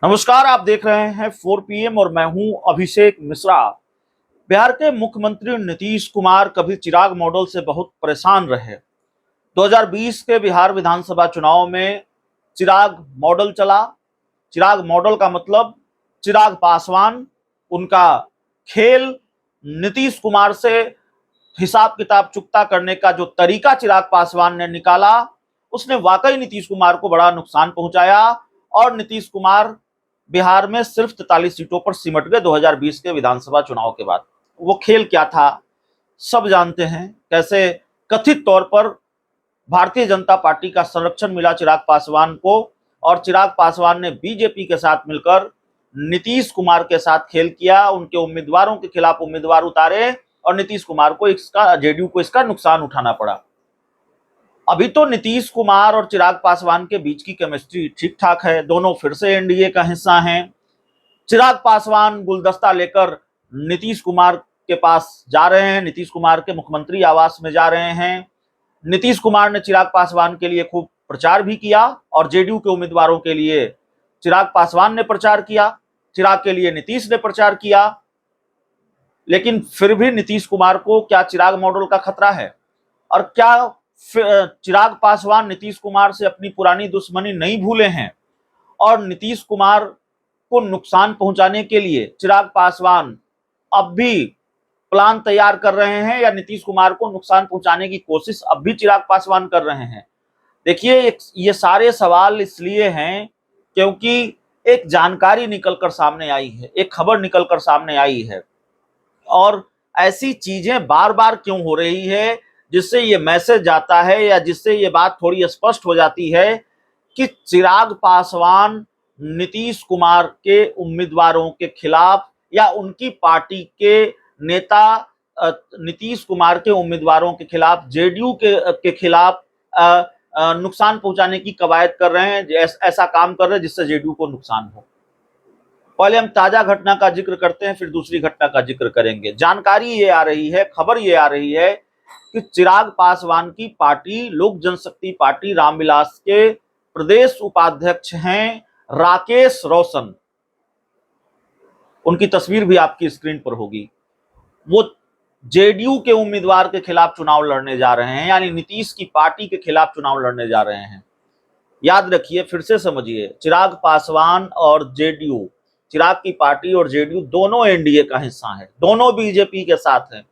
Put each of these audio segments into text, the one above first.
नमस्कार, आप देख रहे हैं 4 PM और मैं हूं अभिषेक मिश्रा। बिहार के मुख्यमंत्री नीतीश कुमार कभी चिराग मॉडल से बहुत परेशान रहे। 2020 के बिहार विधानसभा चुनाव में चिराग मॉडल चला। चिराग मॉडल का मतलब चिराग पासवान, उनका खेल नीतीश कुमार से हिसाब किताब चुकता करने का जो तरीका चिराग पासवान ने निकाला, उसने वाकई नीतीश कुमार को बड़ा नुकसान पहुंचाया और नीतीश कुमार बिहार में सिर्फ 43 सीटों पर सिमट गए 2020 के विधानसभा चुनाव के बाद। वो खेल क्या था सब जानते हैं, कैसे कथित तौर पर भारतीय जनता पार्टी का संरक्षण मिला चिराग पासवान को और चिराग पासवान ने बीजेपी के साथ मिलकर नीतीश कुमार के साथ खेल किया, उनके उम्मीदवारों के खिलाफ उम्मीदवार उतारे और नीतीश कुमार को जेडीयू को इसका नुकसान उठाना पड़ा। अभी तो नीतीश कुमार और चिराग पासवान के बीच की केमिस्ट्री ठीक ठाक है, दोनों फिर से एनडीए का हिस्सा हैं। चिराग पासवान गुलदस्ता लेकर नीतीश कुमार के पास जा रहे हैं, नीतीश कुमार के मुख्यमंत्री आवास में जा रहे हैं। नीतीश कुमार ने चिराग पासवान के लिए खूब प्रचार भी किया और जेडीयू के उम्मीदवारों के लिए चिराग पासवान ने प्रचार किया, चिराग के लिए नीतीश ने प्रचार किया। लेकिन फिर भी नीतीश कुमार को क्या चिराग मॉडल का खतरा है? और क्या चिराग पासवान नीतीश कुमार से अपनी पुरानी दुश्मनी नहीं भूले हैं और नीतीश कुमार को नुकसान पहुंचाने के लिए चिराग पासवान अब भी प्लान तैयार कर रहे हैं या नीतीश कुमार को नुकसान पहुंचाने की कोशिश अब भी चिराग पासवान कर रहे हैं? देखिए, ये सारे सवाल इसलिए हैं क्योंकि एक जानकारी निकलकर सामने आई है, एक खबर निकलकर सामने आई है और ऐसी चीजें बार बार क्यों हो रही है जिससे ये मैसेज जाता है या जिससे ये बात थोड़ी स्पष्ट हो जाती है कि चिराग पासवान नीतीश कुमार के उम्मीदवारों के खिलाफ या उनकी पार्टी के नेता नीतीश कुमार के उम्मीदवारों के खिलाफ, जेडीयू के खिलाफ नुकसान पहुंचाने की कवायद कर रहे हैं, ऐसा काम कर रहे हैं जिससे जेडीयू को नुकसान हो। पहले हम ताजा घटना का जिक्र करते हैं, फिर दूसरी घटना का जिक्र करेंगे। जानकारी ये आ रही है, खबर ये आ रही है कि चिराग पासवान की पार्टी लोक जनशक्ति पार्टी रामविलास के प्रदेश उपाध्यक्ष हैं राकेश रोशन। उनकी तस्वीर भी आपकी स्क्रीन पर होगी। वो जेडीयू के उम्मीदवार के खिलाफ चुनाव लड़ने जा रहे हैं, यानी नीतीश की पार्टी के खिलाफ चुनाव लड़ने जा रहे हैं। याद रखिए, फिर से समझिए, चिराग पासवान और जेडीयू, चिराग की पार्टी और जेडीयू दोनों एनडीए का हिस्सा है, दोनों बीजेपी के साथ हैं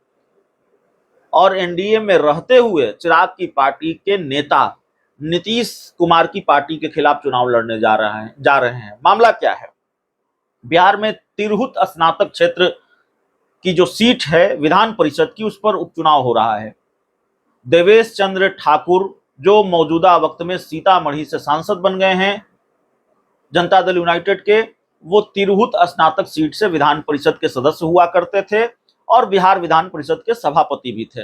और एनडीए में रहते हुए चिराग की पार्टी के नेता नीतीश कुमार की पार्टी के खिलाफ चुनाव लड़ने जा रहे हैं। मामला क्या है? बिहार में तिरहुत स्नातक क्षेत्र की जो सीट है विधान परिषद की, उस पर उपचुनाव हो रहा है। देवेश चंद्र ठाकुर, जो मौजूदा वक्त में सीतामढ़ी से सांसद बन गए हैं जनता दल यूनाइटेड के, वो तिरहुत स्नातक सीट से विधान परिषद के सदस्य हुआ करते थे और बिहार विधान परिषद के सभापति भी थे।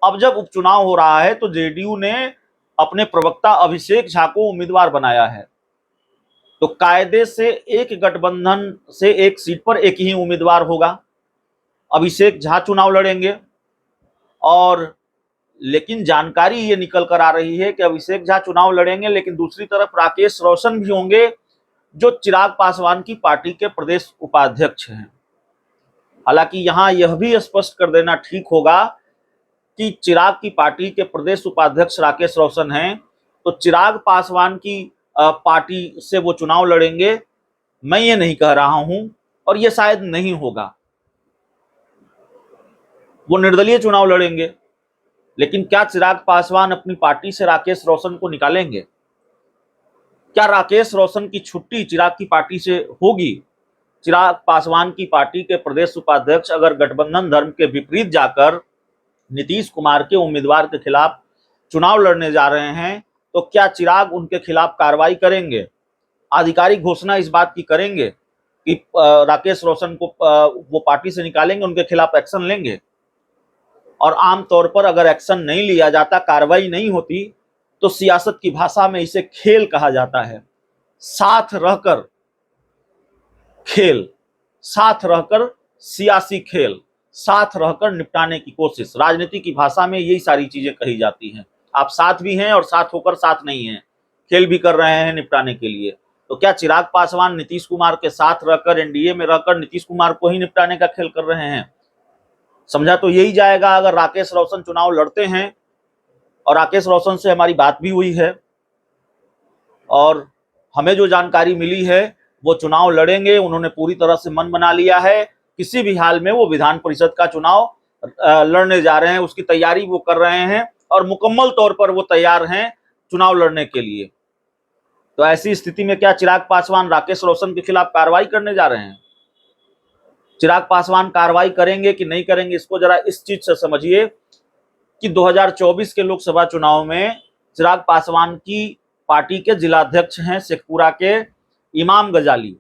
अब जब उपचुनाव हो रहा है तो जेडीयू ने अपने प्रवक्ता अभिषेक झा को उम्मीदवार बनाया है, तो कायदे से एक गठबंधन से एक सीट पर एक ही उम्मीदवार होगा। अभिषेक झा चुनाव लड़ेंगे और लेकिन जानकारी ये निकल कर आ रही है कि अभिषेक झा चुनाव लड़ेंगे, लेकिन दूसरी तरफ राकेश रोशन भी होंगे जो चिराग पासवान की पार्टी के प्रदेश उपाध्यक्ष हैं। हालांकि यहां यह भी स्पष्ट कर देना ठीक होगा कि चिराग की पार्टी के प्रदेश उपाध्यक्ष राकेश रोशन हैं, तो चिराग पासवान की पार्टी से वो चुनाव लड़ेंगे, मैं ये नहीं कह रहा हूं और ये शायद नहीं होगा। वो निर्दलीय चुनाव लड़ेंगे, लेकिन क्या चिराग पासवान अपनी पार्टी से राकेश रोशन को निकालेंगे? क्या राकेश रोशन की छुट्टी चिराग की पार्टी से होगी? चिराग पासवान की पार्टी के प्रदेश उपाध्यक्ष अगर गठबंधन धर्म के विपरीत जाकर नीतीश कुमार के उम्मीदवार के खिलाफ चुनाव लड़ने जा रहे हैं, तो क्या चिराग उनके खिलाफ कार्रवाई करेंगे, आधिकारिक घोषणा इस बात की करेंगे कि राकेश रोशन को वो पार्टी से निकालेंगे, उनके खिलाफ एक्शन लेंगे? और आमतौर पर अगर एक्शन नहीं लिया जाता, कार्रवाई नहीं होती, तो सियासत की भाषा में इसे खेल कहा जाता है। साथ रहकर खेल, साथ रहकर सियासी खेल, साथ रहकर निपटाने की कोशिश, राजनीति की भाषा में यही सारी चीजें कही जाती हैं। आप साथ भी हैं और साथ होकर साथ नहीं हैं, खेल भी कर रहे हैं निपटाने के लिए। तो क्या चिराग पासवान नीतीश कुमार के साथ रहकर, एनडीए में रहकर नीतीश कुमार को ही निपटाने का खेल कर रहे हैं? समझा तो यही जाएगा। अगर राकेश रोशन चुनाव लड़ते हैं, और राकेश रोशन से हमारी बात भी हुई है और हमें जो जानकारी मिली है वो चुनाव लड़ेंगे, उन्होंने पूरी तरह से मन बना लिया है। किसी भी हाल में वो विधान परिषद का चुनाव लड़ने जा रहे हैं, उसकी तैयारी वो कर रहे हैं और मुकम्मल तौर पर वो तैयार हैं चुनाव लड़ने के लिए। तो ऐसी स्थिति में क्या चिराग पासवान राकेश रोशन के खिलाफ कार्रवाई करने जा रहे हैं? चिराग पासवान कार्रवाई करेंगे कि नहीं करेंगे, इसको जरा इस चीज से समझिए कि 2024 के लोकसभा चुनाव में चिराग पासवान की पार्टी के जिलाध्यक्ष हैं शेखपुरा के इमाम गजाली,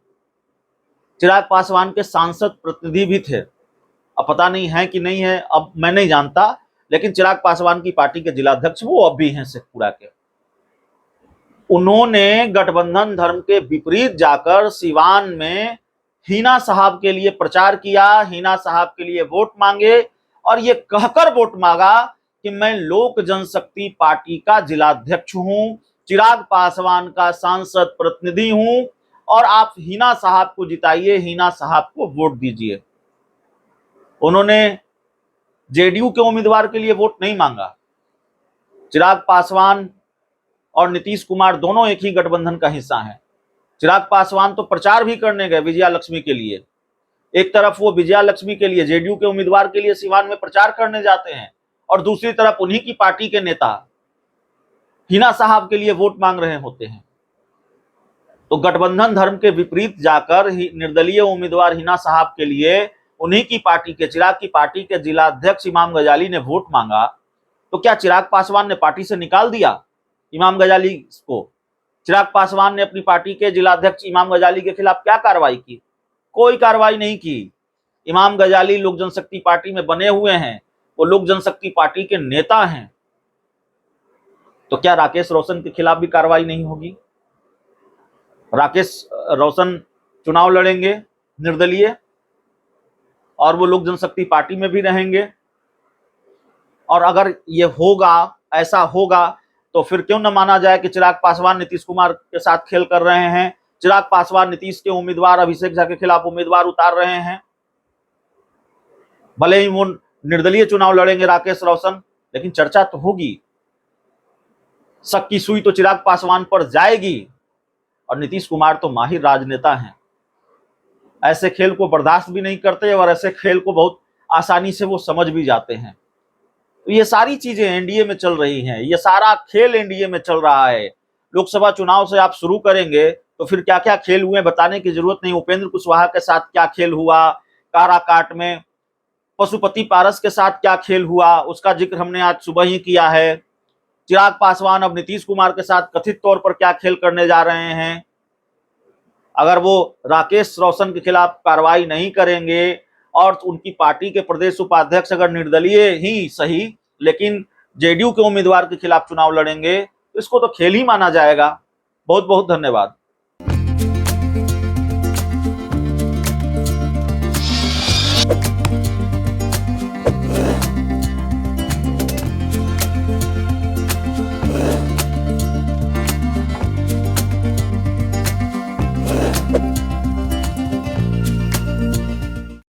चिराग पासवान के सांसद प्रतिनिधि भी थे। अब पता नहीं है कि नहीं है, अब मैं नहीं जानता, लेकिन चिराग पासवान की पार्टी के जिलाध्यक्ष वो अब भी हैं शेखपुरा के। उन्होंने गठबंधन धर्म के विपरीत जाकर सिवान में हिना साहब के लिए प्रचार किया, हिना साहब के लिए वोट मांगे और ये कहकर वोट मांगा कि मैं लोक जनशक्ति पार्टी का जिलाध्यक्ष हूं, चिराग पासवान का सांसद प्रतिनिधि हूं और आप हिना साहब को जिताइए, हिना साहब को वोट दीजिए। उन्होंने जेडीयू के उम्मीदवार के लिए वोट नहीं मांगा। चिराग पासवान और नीतीश कुमार दोनों एक ही गठबंधन का हिस्सा हैं। चिराग पासवान तो प्रचार भी करने गए विजया लक्ष्मी के लिए। एक तरफ वो विजया लक्ष्मी के लिए, जेडीयू के उम्मीदवार के लिए सिवान में प्रचार करने जाते हैं और दूसरी तरफ उन्हीं की पार्टी के नेता हिना साहब के लिए वोट मांग रहे होते हैं। तो गठबंधन धर्म के विपरीत जाकर निर्दलीय उम्मीदवार हिना साहब के लिए उन्हीं की पार्टी के, चिराग की पार्टी के जिलाध्यक्ष इमाम गजाली ने वोट मांगा। तो क्या चिराग पासवान ने पार्टी से निकाल दिया इमाम गजाली को? चिराग पासवान ने अपनी पार्टी के जिलाध्यक्ष इमाम गजाली के खिलाफ क्या कार्रवाई की? कोई कार्रवाई नहीं की। इमाम गजाली लोक जनशक्ति पार्टी में बने हुए हैं, वो लोक जनशक्ति पार्टी के नेता हैं। तो क्या राकेश रोशन के खिलाफ भी कार्रवाई नहीं होगी? राकेश रोशन चुनाव लड़ेंगे निर्दलीय और वो लोक जनशक्ति पार्टी में भी रहेंगे, और अगर ये होगा, ऐसा होगा, तो फिर क्यों न माना जाए कि चिराग पासवान नीतीश कुमार के साथ खेल कर रहे हैं। चिराग पासवान नीतीश के उम्मीदवार अभिषेक झा के खिलाफ उम्मीदवार उतार रहे हैं। भले ही वो निर्दलीय चुनाव लड़ेंगे राकेश रोशन, लेकिन चर्चा तो होगी। शक की सुई तो चिराग पासवान पर जाएगी और नीतीश कुमार तो माहिर राजनेता हैं, ऐसे खेल को बर्दाश्त भी नहीं करते और ऐसे खेल को बहुत आसानी से वो समझ भी जाते हैं। तो ये सारी चीजें एनडीए में चल रही हैं, ये सारा खेल एनडीए में चल रहा है। लोकसभा चुनाव से आप शुरू करेंगे तो फिर क्या क्या खेल हुए बताने की जरूरत नहीं। उपेंद्र कुशवाहा के साथ क्या खेल हुआ काराकाट में, पशुपति पारस के साथ क्या खेल हुआ उसका जिक्र हमने आज सुबह ही किया है। चिराग पासवान अब नीतीश कुमार के साथ कथित तौर पर क्या खेल करने जा रहे हैं। अगर वो राकेश रोशन के खिलाफ कार्रवाई नहीं करेंगे और उनकी पार्टी के प्रदेश उपाध्यक्ष अगर निर्दलीय ही सही लेकिन जेडीयू के उम्मीदवार के खिलाफ चुनाव लड़ेंगे, तो इसको तो खेल ही माना जाएगा। बहुत बहुत धन्यवाद।